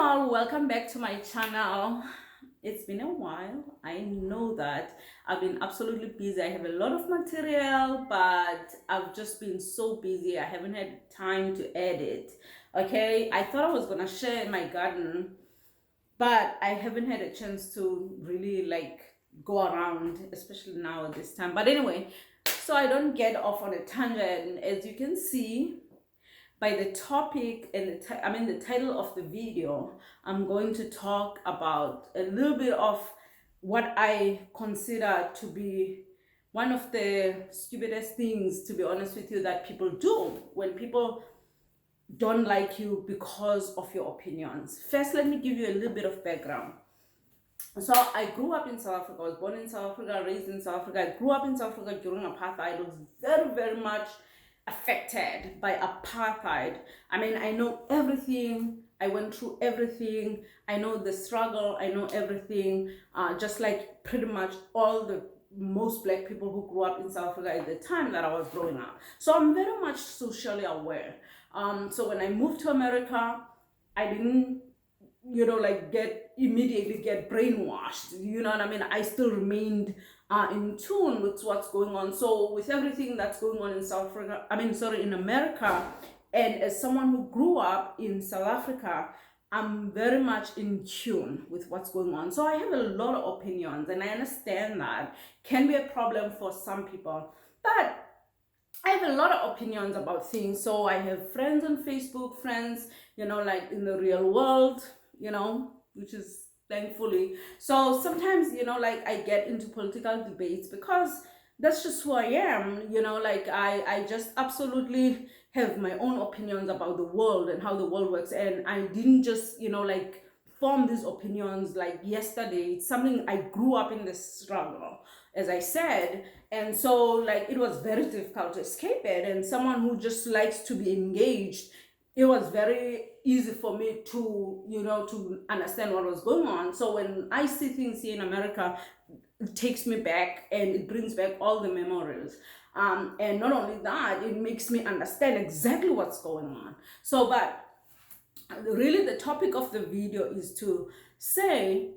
y'all, welcome back to my channel. It's been a while. I know that I've been absolutely busy. I have a lot of material, but I've just been so busy. I haven't had time to edit. Okay, I thought I was gonna share my garden, but I haven't had a chance to really go around, especially now at this time. But anyway, so I don't get off on a tangent. As you can see by the topic and the title of the video, I'm going to talk about a little bit of what I consider to be one of the stupidest things, to be honest with you, that people do when people don't like you because of your opinions. First, let me give you a little bit of background. So I grew up in South Africa. I was born in South Africa, raised in South Africa. I grew up in South Africa during apartheid. I was very, very much affected by apartheid. I know everything. I went through everything. I know the struggle. I know everything. Just like pretty much all the most black people who grew up in South Africa at the time that I was growing up. So I'm very much socially aware. So when I moved to America, I didn't get brainwashed. You know what I mean? I still remained in tune with what's going on. So with everything that's going on in in America, and as someone who grew up in South Africa, I'm very much in tune with what's going on. So I have a lot of opinions, and I understand that can be a problem for some people. But I have a lot of opinions about things. So I have friends on Facebook, friends, like in the real world, which is thankfully. So sometimes, I get into political debates because that's just who I am. I just absolutely have my own opinions about the world and how the world works. And I didn't just, form these opinions like yesterday. It's something I grew up in this struggle, as I said. And so it was very difficult to escape it. And someone who just likes to be engaged, it was very easy for me to, to understand what was going on. So when I see things here in America, it takes me back and it brings back all the memories. And not only that, it makes me understand exactly what's going on. But really the topic of the video is to say,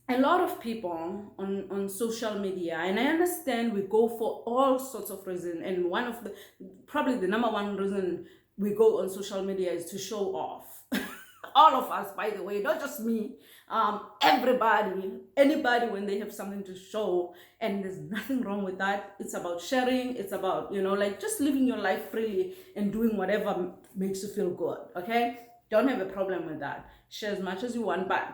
a lot of people on social media, and I understand we go for all sorts of reasons, and probably the number one reason we go on social media is to show off. All of us, by the way, not just me, anybody, when they have something to show, and there's nothing wrong with that. It's about sharing. It's about, just living your life freely and doing whatever makes you feel good. Okay, don't have a problem with that. Share as much as you want, but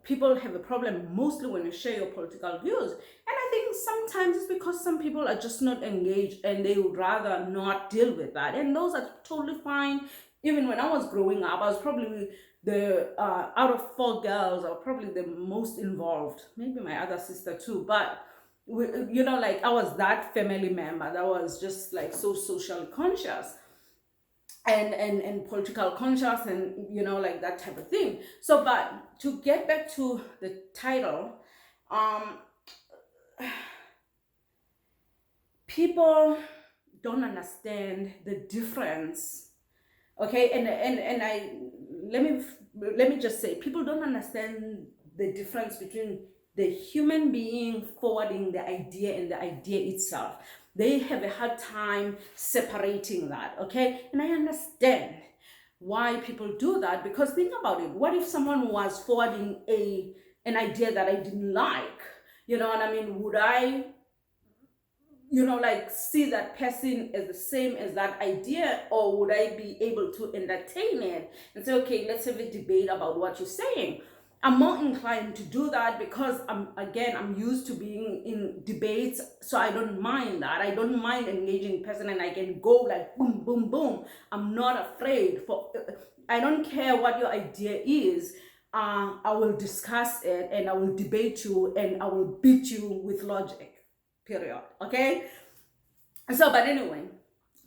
people have a problem mostly when you share your political views. And I think sometimes it's because some people are just not engaged and they would rather not deal with that. And those are totally fine. Even when I was growing up, I was probably out of 4 girls, I was probably the most involved. Maybe my other sister too. But, I was that family member that was just so socially conscious. And political conscious, and that type of thing. So, but to get back to the title, people don't understand the difference. Okay, and I let me just say, people don't understand the difference between the human being forwarding the idea and the idea itself. They have a hard time separating that, okay? And I understand why people do that, because think about it. What if someone was forwarding an idea that I didn't like? You know what I mean? Would I, see that person as the same as that idea, or would I be able to entertain it and say, okay, let's have a debate about what you're saying? I'm more inclined to do that because I'm used to being in debates, so I don't mind that. I don't mind engaging in person, and I can go like boom, boom, boom. I'm not afraid I don't care what your idea is. I will discuss it and I will debate you and I will beat you with logic, period. Okay? So, but anyway,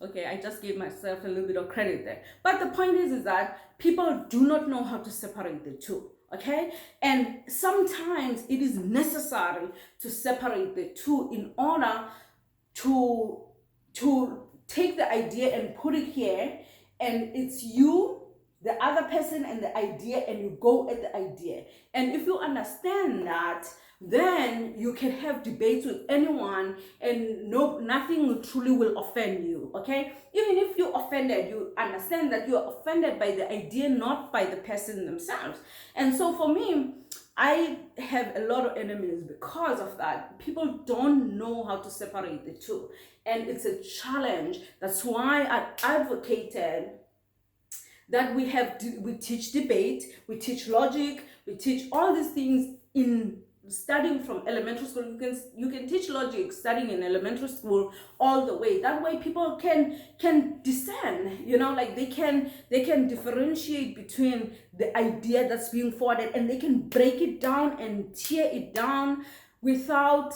okay, I just gave myself a little bit of credit there. But the point is that people do not know how to separate the two. Okay, and sometimes it is necessary to separate the two in order to take the idea and put it here, and it's you the other person and the idea, and you go at the idea. And if you understand that, then you can have debates with anyone, and nothing truly will offend you. Okay, even if you're offended, you understand that you're offended by the idea, not by the person themselves. And so for me, I have a lot of enemies because of that. People don't know how to separate the two, and it's a challenge. That's why I advocated that we teach debate, we teach logic, we teach all these things in studying from elementary school. You can teach logic studying in elementary school all the way. That way people can discern, like they can differentiate between the idea that's being forwarded, and they can break it down and tear it down without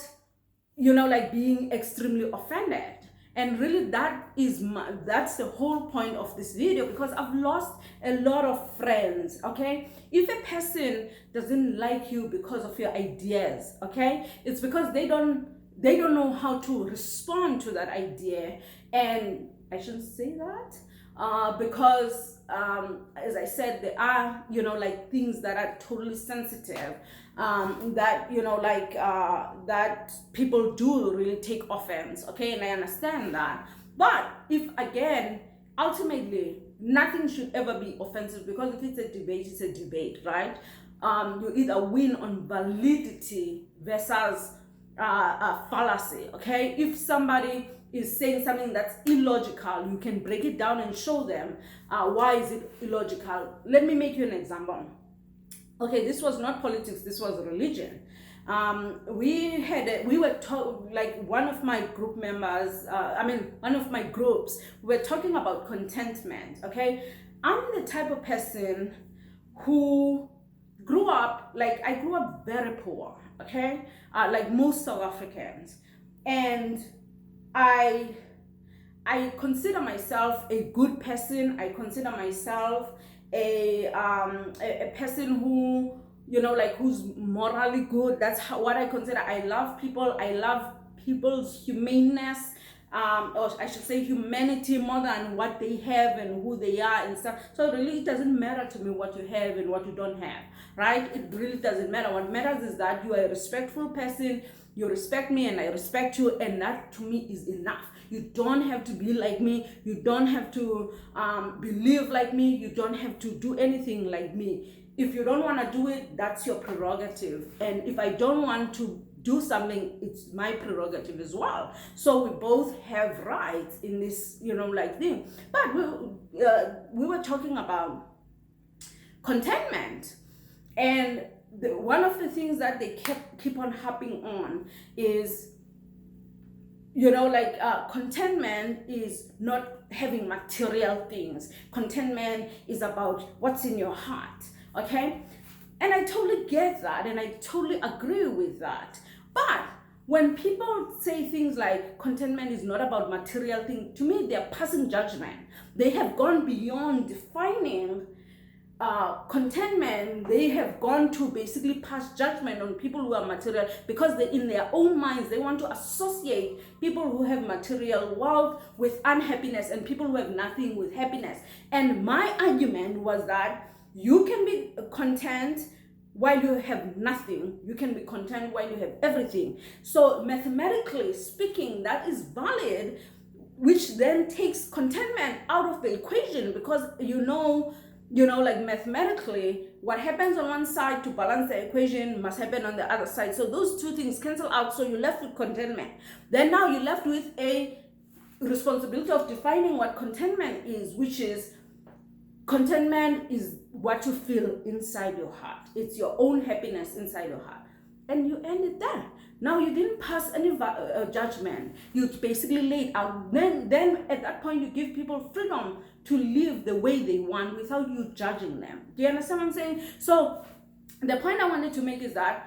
like being extremely offended. And really, that's the whole point of this video, because I've lost a lot of friends. Okay, if a person doesn't like you because of your ideas, okay, it's because they don't know how to respond to that idea. And I shouldn't say that, because as I said, there are like things that are totally sensitive, that that people do really take offense. Okay, and I understand that. But if, again, ultimately nothing should ever be offensive, because if it's a debate, it's a debate, right? You either win on validity versus fallacy. Okay, if somebody is saying something that's illogical, you can break it down and show them why is it illogical. Let me make you an example. Okay, this was not politics, this was religion. We were like one of my group members, one of my groups, we were talking about contentment. Okay, I'm the type of person who grew up, I grew up very poor. Okay, like most South Africans, and I consider myself a good person. I consider myself a person who, who's morally good. That's what I consider. I love people. I love people's humaneness, or I should say humanity, more than what they have and who they are and stuff. So really, it doesn't matter to me what you have and what you don't have, right? It really doesn't matter. What matters is that you are a respectful person. You respect me and I respect you, and that to me is enough. You don't have to be like me. You don't have to believe like me. You don't have to do anything like me. If you don't want to do it, that's your prerogative. And if I don't want to do something, it's my prerogative as well. So we both have rights in this, thing. But we were talking about contentment, and one of the things that they keep on harping on is, contentment is not having material things. Contentment is about what's in your heart. Okay, and I totally get that, and I totally agree with that. But when people say things like contentment is not about material things, to me they're passing judgment. They have gone beyond defining contentment. They have gone to basically pass judgment on people who are material, because they, in their own minds, they want to associate people who have material wealth with unhappiness, and people who have nothing with happiness. And my argument was that you can be content while you have nothing. You can be content while you have everything. So mathematically speaking, that is valid, which then takes contentment out of the equation, because mathematically, what happens on one side to balance the equation must happen on the other side. So those two things cancel out. So you're left with contentment. Then now you're left with a responsibility of defining what contentment is, which is contentment is what you feel inside your heart. It's your own happiness inside your heart. And you end it there. Now you didn't pass any judgment. You basically laid out. Then at that point you give people freedom to live the way they want without you judging them. Do you understand what I'm saying? So the point I wanted to make is that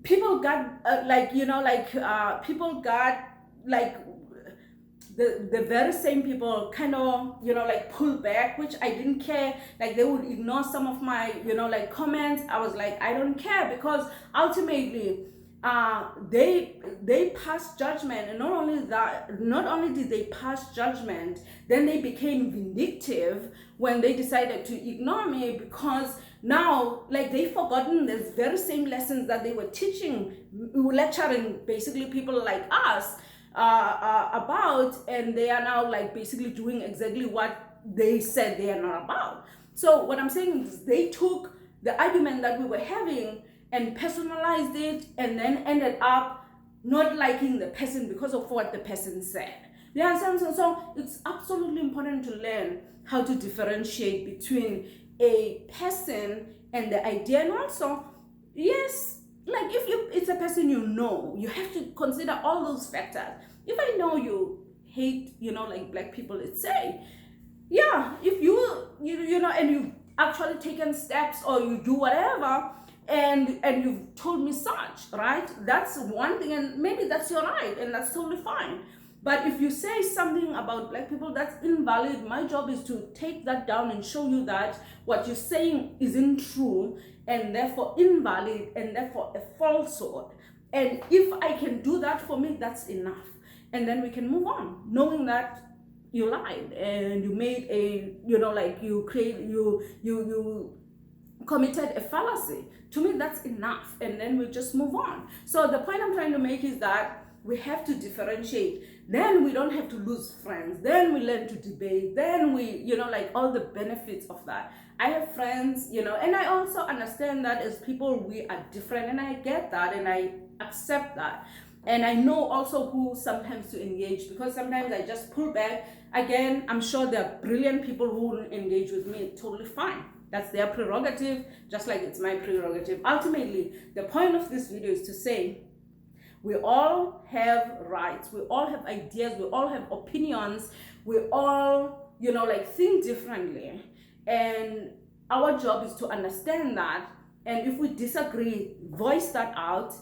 people got people got the very same people kind of pull back, which I didn't care. Like they would ignore some of my comments. I was like, I don't care, because ultimately they passed judgment, and not only did they pass judgment, then they became vindictive when they decided to ignore me, because now, like, they've forgotten the very same lessons that they were teaching, lecturing basically people like us about, and they are now like basically doing exactly what they said they are not about. So what I'm saying is, they took the argument that we were having and personalized it, and then ended up not liking the person because of what the person said. You understand? So it's absolutely important to learn how to differentiate between a person and the idea. And also, yes, like if it's a person you have to consider all those factors. If I know you hate, like black people, let's say, yeah, if you know, and you've actually taken steps, or you do whatever, and you've told me such, right? That's one thing, and maybe that's your right, and that's totally fine. But if you say something about black people that's invalid, my job is to take that down and show you that what you're saying isn't true, and therefore invalid, and therefore a falsehood. And if I can do that, for me, that's enough. And then we can move on, knowing that you lied and you made a, you committed a fallacy. To me, that's enough, and then we just move on. So the point I'm trying to make is that we have to differentiate. Then we don't have to lose friends. Then we learn to debate. Then we, all the benefits of that. I have friends, and I also understand that as people, we are different, and I get that, and I accept that. And I know also who sometimes to engage, because sometimes I just pull back. Again, I'm sure there are brilliant people who will engage with me, totally fine. That's their prerogative, just like it's my prerogative. Ultimately, the point of this video is to say, we all have rights, we all have ideas, we all have opinions, we all, think differently. And our job is to understand that. And if we disagree, voice that out,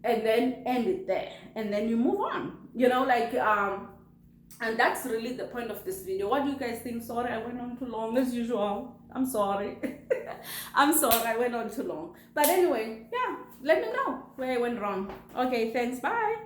and then end it there. And then you move on, and that's really the point of this video. What do you guys think? Sorry, I went on too long as usual. I'm sorry. I'm sorry, I went on too long. But anyway, yeah, let me know where I went wrong. Okay, thanks. Bye.